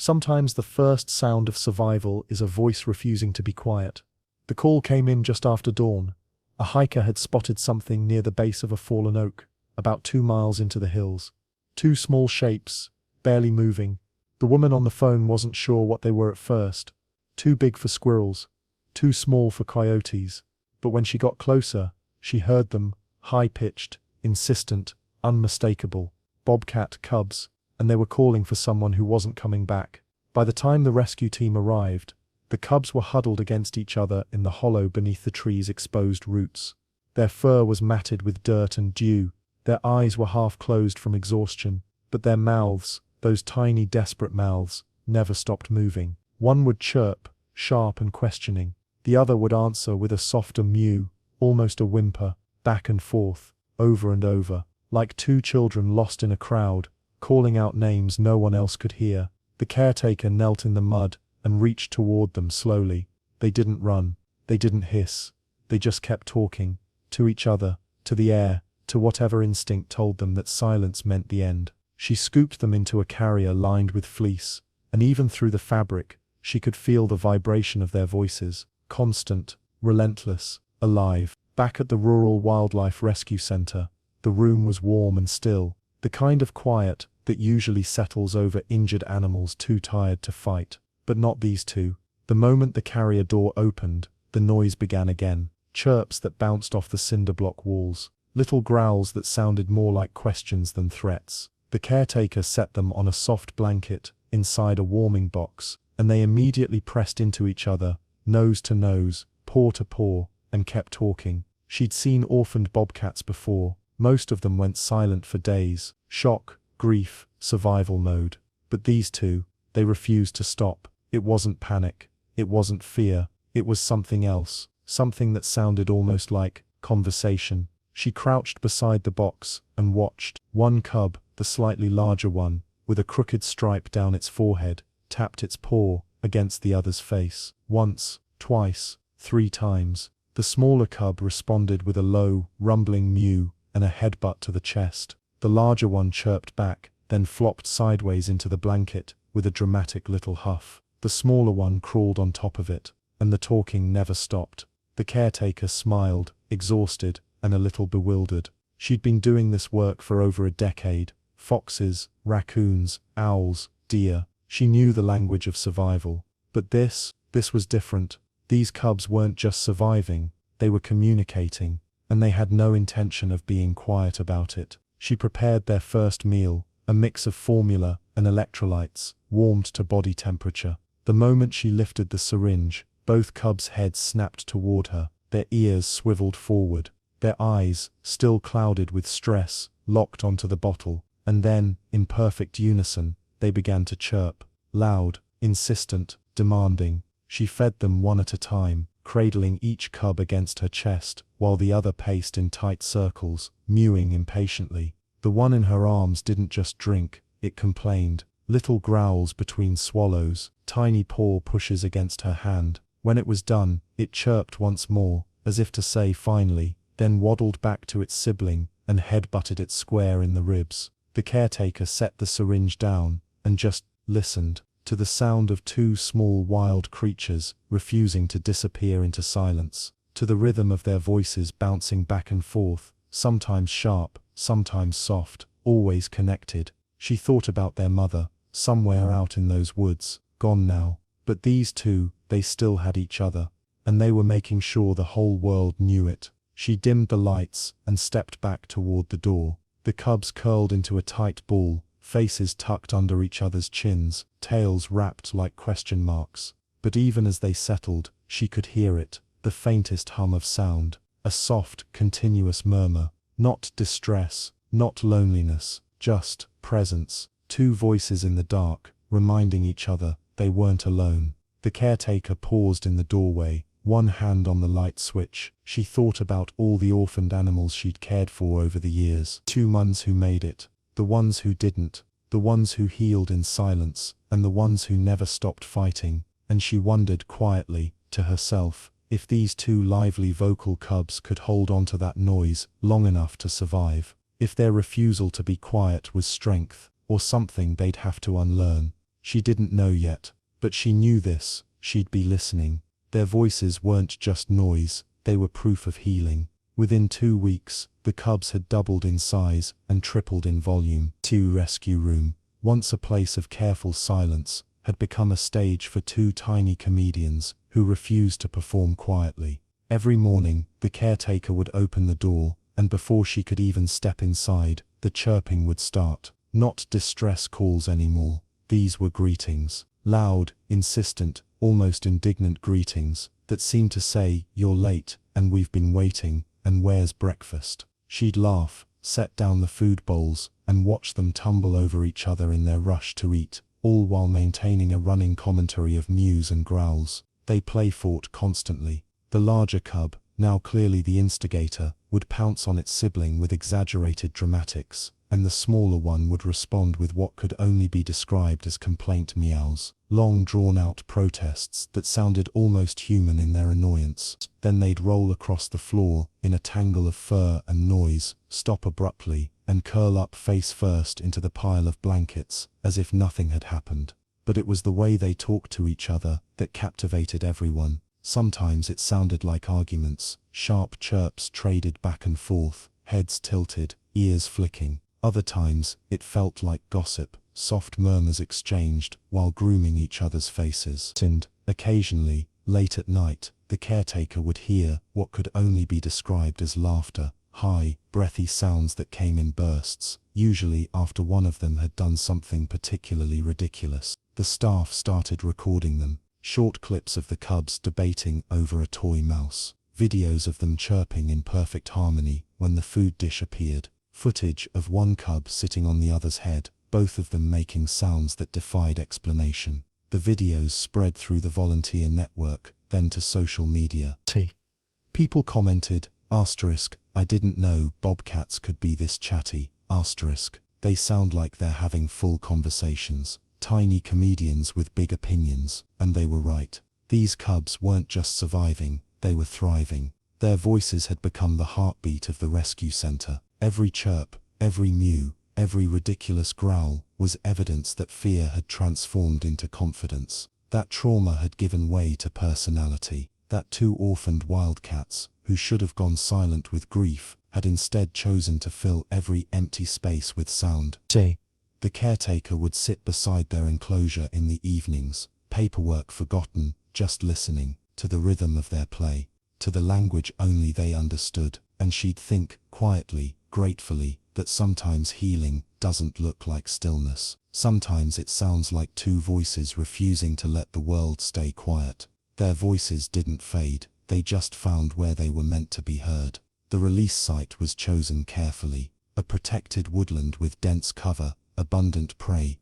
Sometimes the first sound of survival is a voice refusing to be quiet. The call came in just after dawn. A hiker had spotted something near the base of a fallen oak, about 2 miles into the hills. 2 small shapes, barely moving. The woman on the phone wasn't sure what they were at first. Too big for squirrels, too small for coyotes. But when she got closer, she heard them, high-pitched, insistent, unmistakable. Bobcat cubs, and they were calling for someone who wasn't coming back. By the time the rescue team arrived, the cubs were huddled against each other in the hollow beneath the tree's exposed roots. Their fur was matted with dirt and dew, their eyes were half closed from exhaustion, but their mouths, those tiny desperate mouths, never stopped moving. One would chirp, sharp and questioning. The other would answer with a softer mew, almost a whimper, back and forth, over and over, like 2 children lost in a crowd, calling out names no one else could hear. The caretaker knelt in the mud and reached toward them slowly. They didn't run, they didn't hiss, they just kept talking, to each other, to the air, to whatever instinct told them that silence meant the end. She scooped them into a carrier lined with fleece, and even through the fabric, she could feel the vibration of their voices, constant, relentless, alive. Back at the Rural Wildlife Rescue Center, the room was warm and still, the kind of quiet that usually settles over injured animals too tired to fight. But not these two. The moment the carrier door opened, the noise began again. Chirps that bounced off the cinder block walls. Little growls that sounded more like questions than threats. The caretaker set them on a soft blanket, inside a warming box, and they immediately pressed into each other, nose to nose, paw to paw, and kept talking. She'd seen orphaned bobcats before. Most of them went silent for days. Shock, grief, survival mode. But these two, they refused to stop. It wasn't panic. It wasn't fear. It was something else. Something that sounded almost like conversation. She crouched beside the box and watched. One cub, the slightly larger one, with a crooked stripe down its forehead, tapped its paw against the other's face. Once, twice, 3 times. The smaller cub responded with a low, rumbling mew and a headbutt to the chest. The larger one chirped back, then flopped sideways into the blanket with a dramatic little huff. The smaller one crawled on top of it, and the talking never stopped. The caretaker smiled, exhausted and a little bewildered. She'd been doing this work for over a decade. Foxes, raccoons, owls, deer. She knew the language of survival. But this was different. These cubs weren't just surviving, they were communicating, and they had no intention of being quiet about it. She prepared their first meal, a mix of formula and electrolytes, warmed to body temperature. The moment she lifted the syringe, both cubs' heads snapped toward her, their ears swiveled forward, their eyes, still clouded with stress, locked onto the bottle, and then, in perfect unison, they began to chirp, loud, insistent, demanding. She fed them one at a time, cradling each cub against her chest, while the other paced in tight circles, mewing impatiently. The one in her arms didn't just drink, it complained. Little growls between swallows, tiny paw pushes against her hand. When it was done, it chirped once more, as if to say finally, then waddled back to its sibling, and head-butted it square in the ribs. The caretaker set the syringe down, and just listened, to the sound of 2 small wild creatures refusing to disappear into silence, to the rhythm of their voices bouncing back and forth, sometimes sharp, sometimes soft, always connected. She thought about their mother, somewhere out in those woods, gone now. But these two, they still had each other, and they were making sure the whole world knew it. She dimmed the lights and stepped back toward the door. The cubs curled into a tight ball, faces tucked under each other's chins, tails wrapped like question marks. But even as they settled, she could hear it, the faintest hum of sound, a soft, continuous murmur. Not distress, not loneliness, just presence. 2 voices in the dark, reminding each other they weren't alone. The caretaker paused in the doorway, one hand on the light switch. She thought about all the orphaned animals she'd cared for over the years. 2 ones who made it, the ones who didn't, the ones who healed in silence, and the ones who never stopped fighting. And she wondered quietly, to herself, if these 2 lively vocal cubs could hold on to that noise long enough to survive. If their refusal to be quiet was strength, or something they'd have to unlearn. She didn't know yet, but she knew this: she'd be listening. Their voices weren't just noise, they were proof of healing. Within 2 weeks, the cubs had doubled in size and tripled in volume. The rescue room, once a place of careful silence, had become a stage for 2 tiny comedians who refused to perform quietly. Every morning, the caretaker would open the door, and before she could even step inside, the chirping would start. Not distress calls anymore. These were greetings. Loud, insistent, almost indignant greetings that seemed to say, "You're late, and we've been waiting, and where's breakfast?" She'd laugh, set down the food bowls, and watch them tumble over each other in their rush to eat, all while maintaining a running commentary of mews and growls. They play-fought constantly. The larger cub, now clearly the instigator, would pounce on its sibling with exaggerated dramatics, and the smaller one would respond with what could only be described as complaint meows, long drawn-out protests that sounded almost human in their annoyance. Then they'd roll across the floor, in a tangle of fur and noise, stop abruptly, and curl up face first into the pile of blankets, as if nothing had happened. But it was the way they talked to each other that captivated everyone. Sometimes it sounded like arguments, sharp chirps traded back and forth, heads tilted, ears flicking. Other times, it felt like gossip, soft murmurs exchanged while grooming each other's faces. And, occasionally, late at night, the caretaker would hear what could only be described as laughter, high, breathy sounds that came in bursts, usually after one of them had done something particularly ridiculous. The staff started recording them. Short clips of the cubs debating over a toy mouse. Videos of them chirping in perfect harmony when the food dish appeared. Footage of one cub sitting on the other's head, both of them making sounds that defied explanation. The videos spread through the volunteer network, then to social media. People commented, "I didn't know bobcats could be this chatty, they sound like they're having full conversations. Tiny comedians with big opinions," and they were right. These cubs weren't just surviving, they were thriving. Their voices had become the heartbeat of the rescue center. Every chirp, every mew, every ridiculous growl was evidence that fear had transformed into confidence. That trauma had given way to personality. That 2 orphaned wildcats, who should have gone silent with grief, had instead chosen to fill every empty space with sound. The caretaker would sit beside their enclosure in the evenings, paperwork forgotten, just listening, to the rhythm of their play, to the language only they understood, and she'd think, quietly, gratefully, that sometimes healing doesn't look like stillness. Sometimes it sounds like 2 voices refusing to let the world stay quiet. Their voices didn't fade, they just found where they were meant to be heard. The release site was chosen carefully, a protected woodland with dense cover, abundant prey,